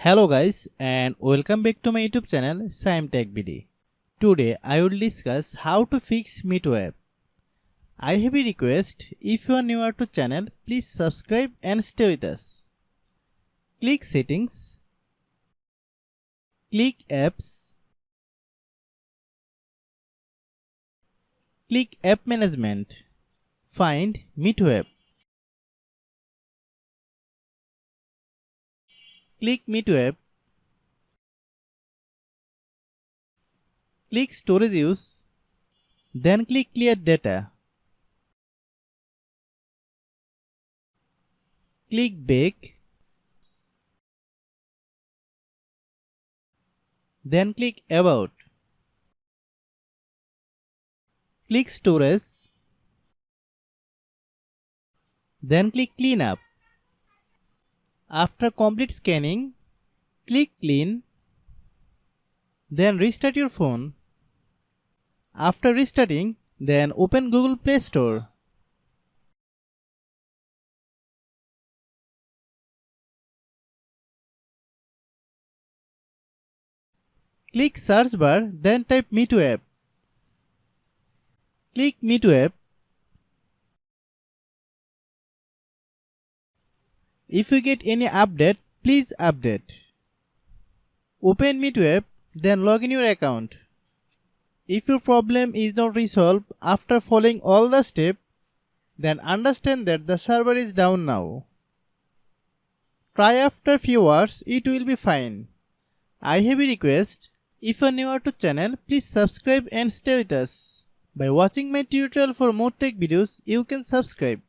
Hello guys and welcome back to my YouTube channel Shaem Tech BD. Today I will discuss how to fix MEETO app. I have a request, if you are newer to channel, please subscribe and stay with us. Click Settings, click Apps, click App Management, find MEETO app. Click MEETO app, click Storage Use, then click Clear Data. Click Back, then click About. Click Storage, then click Clean Up. After complete scanning, click Clean, then restart your phone. After restarting, then open Google Play Store. Click Search bar, then type MEETO app. Click MEETO app. If you get any update, please update. Open MEETO app, then log in your account. If your problem is not resolved after following all the steps, then understand that the server is down now. Try after few hours, it will be fine. I have a request, if you are newer to channel, please subscribe and stay with us. By watching my tutorial for more tech videos, you can subscribe.